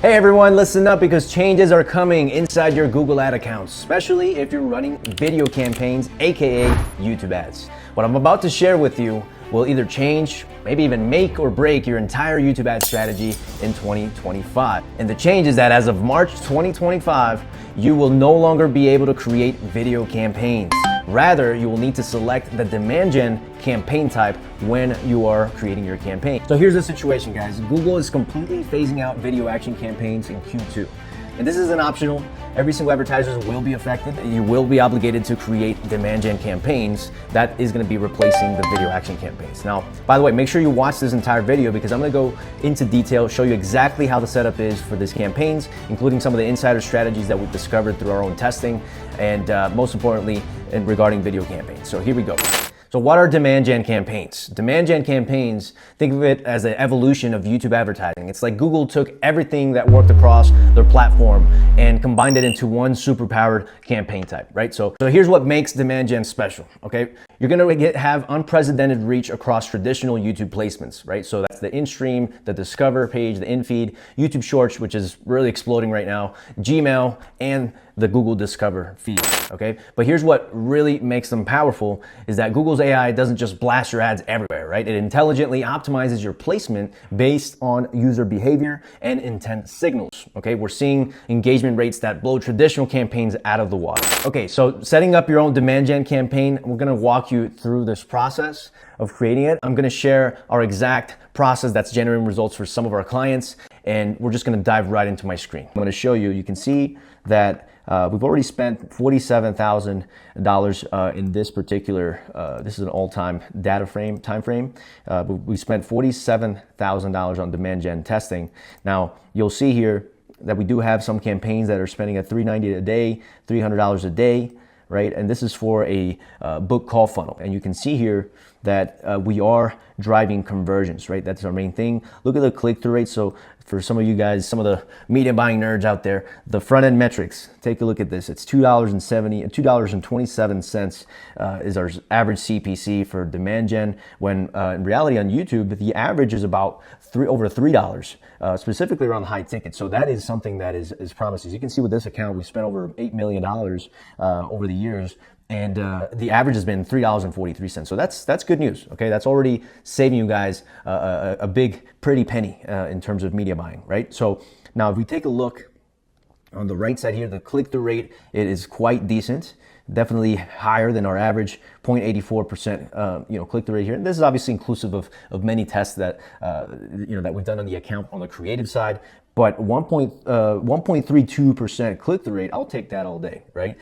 Hey everyone, listen up because changes are coming inside your Google Ad accounts, especially if you're running video campaigns, aka YouTube ads. What I'm about to share with you will either change, maybe even make or break your entire YouTube ad strategy in 2025. And the change is that as of March 2025, you will no longer be able to create video campaigns. Rather, you will need to select the demand gen campaign type when you are creating your campaign. So here's the situation, guys. Google is completely phasing out video action campaigns in Q2. And this isn't optional. Every single advertiser will be affected. You will be obligated to create demand gen campaigns. That is going to be replacing the video action campaigns. Now, by the way, make sure you watch this entire video because I'm going to go into detail, show you exactly how the setup is for these campaigns, including some of the insider strategies that we've discovered through our own testing, and most importantly, regarding video campaigns. So here we go. So what are demand gen campaigns? Demand gen campaigns, think of it as an evolution of YouTube advertising. It's like Google took everything that worked across their platform and combined it into one superpowered campaign type, right? So here's what makes demand gen special, okay? You're gonna have unprecedented reach across traditional YouTube placements, right? So that's the in-stream, the Discover page, the in-feed, YouTube Shorts, which is really exploding right now, Gmail, and the Google Discover feed, okay? But here's what really makes them powerful is that Google's AI doesn't just blast your ads everywhere, right? It intelligently optimizes your placement based on user behavior and intent signals, okay? We're seeing engagement rates that blow traditional campaigns out of the water. Okay, so setting up your own demand gen campaign, we're gonna walk you through this process of creating it. I'm gonna share our exact process that's generating results for some of our clients, and we're just gonna dive right into my screen. I'm gonna show you, you can see that we've already spent $47,000 in this particular, this is an all-time time frame. But we spent $47,000 on demand gen testing. Now, you'll see here that we do have some campaigns that are spending at $390 a day, $300 a day, right? And this is for a book call funnel. And you can see here that we are driving conversions, right? That's our main thing. Look at the click-through rate. So for some of you guys, some of the media buying nerds out there, the front-end metrics, take a look at this. It's $2.27 is our average CPC for demand gen, when in reality on YouTube, the average is about over $3, specifically around the high ticket. So that is something that is promising. As you can see with this account, we spent over $8 million over the years. And the average has been $3.43. So that's good news. Okay, that's already saving you guys a big, pretty penny in terms of media buying, right? So now if we take a look on the right side here, the click-through rate, it is quite decent. Definitely higher than our average 0.84% click-through rate here. And this is obviously inclusive of many tests that that we've done on the account on the creative side. But 1.32% click-through rate, I'll take that all day, right?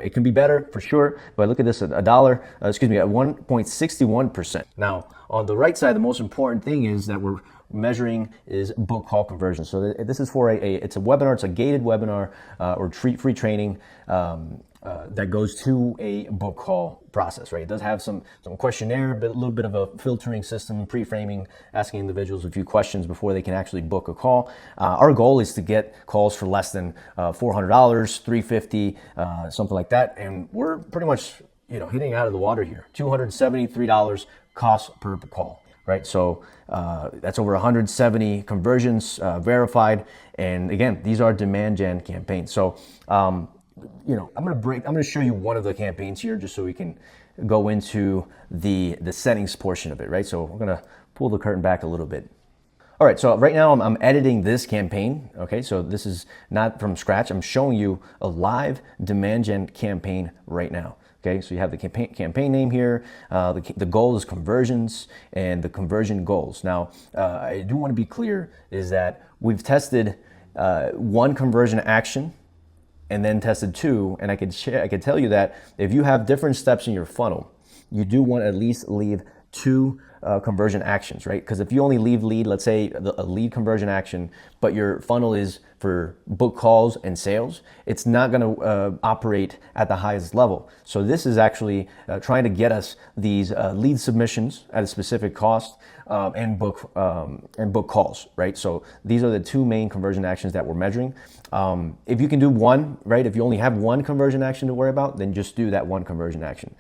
It can be better for sure, but look at this, at 1.61%. Now, on the right side, the most important thing is that we're measuring is book call conversion. So this is for it's a webinar, it's a gated webinar or free training that goes to a book call process, right? It does have some questionnaire, but a little bit of a filtering system, pre-framing, asking individuals a few questions before they can actually book a call. Our goal is to get calls for less than $400, $350, something like that. And we're pretty much, hitting out of the water here. $273 cost per call, right? So that's over 170 conversions verified. And again, these are demand gen campaigns. So, I'm going to show you one of the campaigns here just so we can go into the settings portion of it, right? So we're going to pull the curtain back a little bit. All right, so right now I'm editing this campaign, okay? So this is not from scratch. I'm showing you a live demand gen campaign right now, okay? So you have the campaign name here. The goal is conversions and the conversion goals. Now, I do want to be clear is that we've tested one conversion action and then tested two, and I could tell you that if you have different steps in your funnel, you do want to at least leave two conversion actions, right? Because if you only leave lead, let's say a lead conversion action, but your funnel is for book calls and sales, it's not going to operate at the highest level. So this is actually trying to get us these lead submissions at a specific cost and book calls, right? So these are the two main conversion actions that we're measuring. If you can do one, right? If you only have one conversion action to worry about, then just do that one conversion action.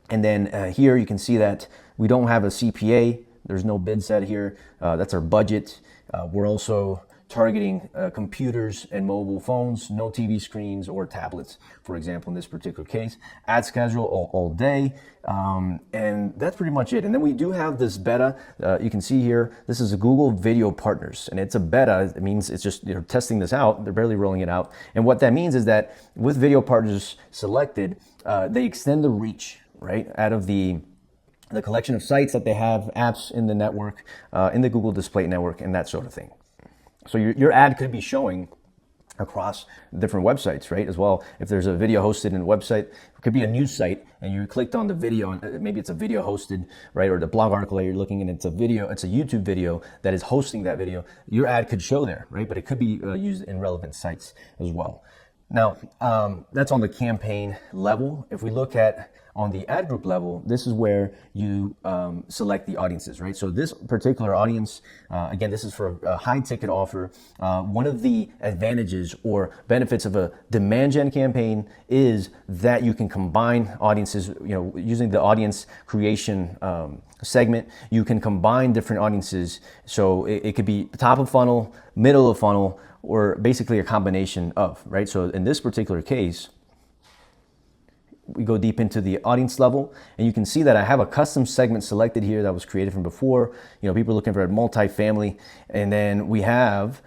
And then here you can see that we don't have a CPA. There's no bid set here. That's our budget. We're also targeting computers and mobile phones, no TV screens or tablets, for example, in this particular case. Ad schedule all day, and that's pretty much it. And then we do have this beta. You can see here, this is a Google Video Partners, and it's a beta. It means it's just testing this out. They're barely rolling it out. And what that means is that with Video Partners selected, they extend the reach, right, out of the collection of sites that they have, apps in the network, in the Google Display Network, and that sort of thing. So your ad could be showing across different websites, right, as well. If there's a video hosted in a website, it could be a news site, and you clicked on the video, and maybe it's a video hosted, right, or the blog article that you're looking at, it's a video, it's a YouTube video that is hosting that video. Your ad could show there, right, but it could be used in relevant sites as well. Now, that's on the campaign level. If we look at on the ad group level, this is where you select the audiences, right? So this particular audience, again, this is for a high ticket offer. One of the advantages or benefits of a demand gen campaign is that you can combine audiences, using the audience creation segment, you can combine different audiences. So it could be top of funnel, middle of funnel, or basically a combination of, right? So in this particular case, we go deep into the audience level, and you can see that I have a custom segment selected here that was created from before. People are looking for a multifamily, and then we have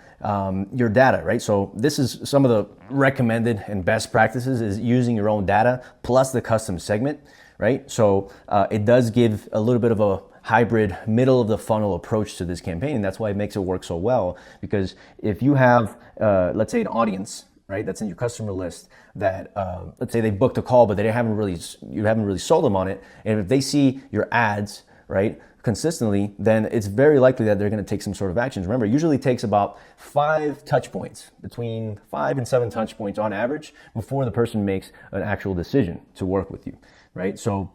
your data, right? So this is some of the recommended and best practices is using your own data plus the custom segment, right? So it does give a little bit of a hybrid middle of the funnel approach to this campaign, and that's why it makes it work so well. Because if you have, let's say, an audience, right, that's in your customer list that, let's say they booked a call, but you haven't really sold them on it, and if they see your ads, right, consistently, then it's very likely that they're going to take some sort of actions. Remember, it usually takes about 5 touch points, between 5 and 7 touch points on average, before the person makes an actual decision to work with you, right? So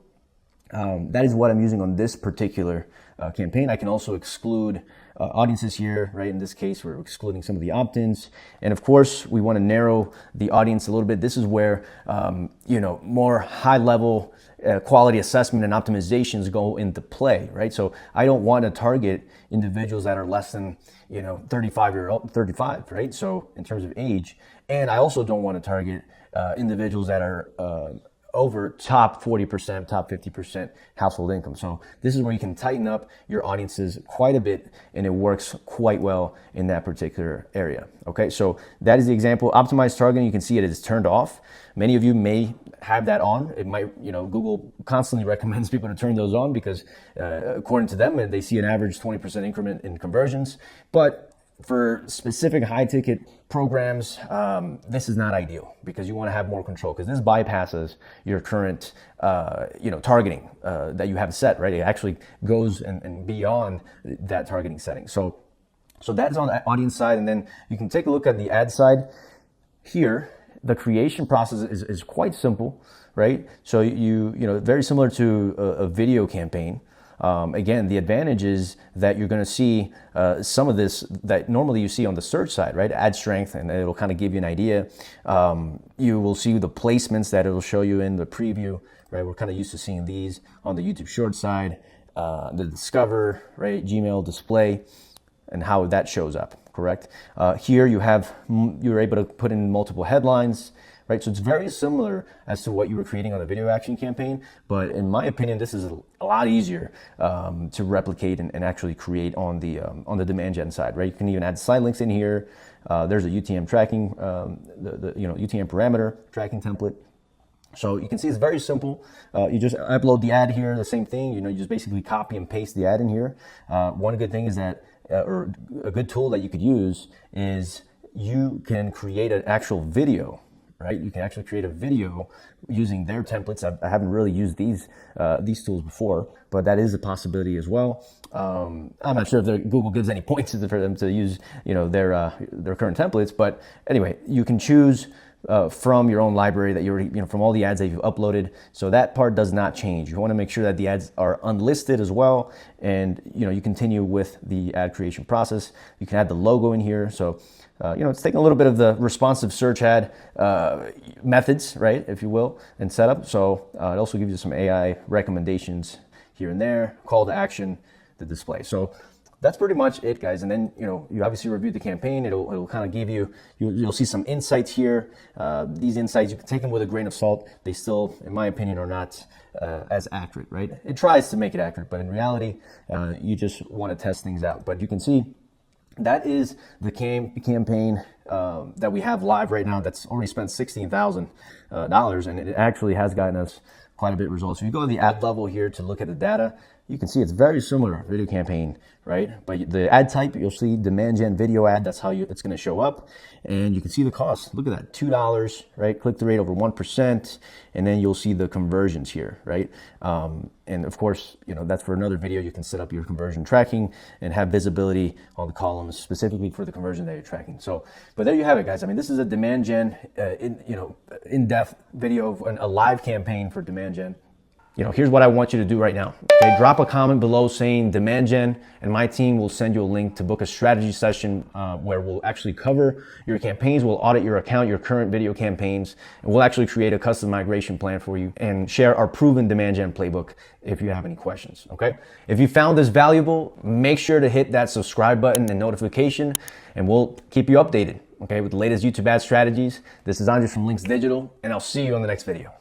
that is what I'm using on this particular campaign. I can also exclude audiences here, right? In this case, we're excluding some of the opt-ins. And of course, we want to narrow the audience a little bit. This is where, more high-level quality assessment and optimizations go into play, right? So I don't want to target individuals that are less than, 35, right? So in terms of age. And I also don't want to target individuals that are over top 40%, top 50% household income. So this is where you can tighten up your audiences quite a bit, and it works quite well in that particular area. Okay, so that is the example. Optimized targeting, you can see it is turned off. Many of you may have that on. It might, Google constantly recommends people to turn those on because according to them, they see an average 20% increment in conversions. But for specific high ticket programs, this is not ideal because you want to have more control, because this bypasses your current, targeting that you have set, right? It actually goes and beyond that targeting setting. So that is on the audience side, and then you can take a look at the ad side. Here, the creation process is quite simple, right? So you very similar to a video campaign. Again, the advantage is that you're going to see some of this that normally you see on the search side, right? Ad strength, and it'll kind of give you an idea. You will see the placements that it'll show you in the preview, right? We're kind of used to seeing these on the YouTube Short side, the Discover, right? Gmail display, and how that shows up, correct? Here you're able to put in multiple headlines, right? So it's very similar as to what you were creating on the video action campaign, but in my opinion, this is a lot easier to replicate and actually create on the demand gen side, right? You can even add side links in here. There's a UTM tracking, UTM parameter tracking template. So you can see it's very simple. You just upload the ad here, the same thing. You just basically copy and paste the ad in here. One good thing is that, or a good tool that you could use is you can create an actual video. Right? You can actually create a video using their templates. I haven't really used these tools before, but that is a possibility as well. I'm not sure if Google gives any points for them to use, their current templates. But anyway, you can choose from your own library that you're, from all the ads that you've uploaded. So that part does not change. You want to make sure that the ads are unlisted as well, and you continue with the ad creation process. You can add the logo in here. So. It's taking a little bit of the responsive search ad methods, right, if you will, and setup. So it also gives you some AI recommendations here and there, call to action, the display. So that's pretty much it, guys. And then, you know, you obviously reviewed the campaign. It'll kind of give you'll see some insights here. These insights, you can take them with a grain of salt. They still, in my opinion, are not as accurate, right? It tries to make it accurate, but in reality, you just want to test things out. But you can see that is the campaign that we have live right now that's already spent $16,000, and it actually has gotten us quite a bit of results. If you go to the ad level here to look at the data, you can see it's very similar video campaign, right? But the ad type, you'll see demand gen video ad. That's how it's going to show up. And you can see the cost. Look at that, $2, right? Click-through rate over 1%. And then you'll see the conversions here, right? And of course, you know, that's for another video. You can set up your conversion tracking and have visibility on the columns specifically for the conversion that you're tracking. So, but there you have it, guys. I mean, this is a demand gen, in-depth video of a live campaign for demand gen. You know, here's what I want you to do right now. Okay, drop a comment below saying demand gen, and my team will send you a link to book a strategy session where we'll actually cover your campaigns. We'll audit your account, your current video campaigns, and we'll actually create a custom migration plan for you and share our proven demand gen playbook if you have any questions. Okay, if you found this valuable, make sure to hit that subscribe button and notification, and we'll keep you updated. Okay, with the latest YouTube ad strategies. This is Andres from Links Digital, and I'll see you on the next video.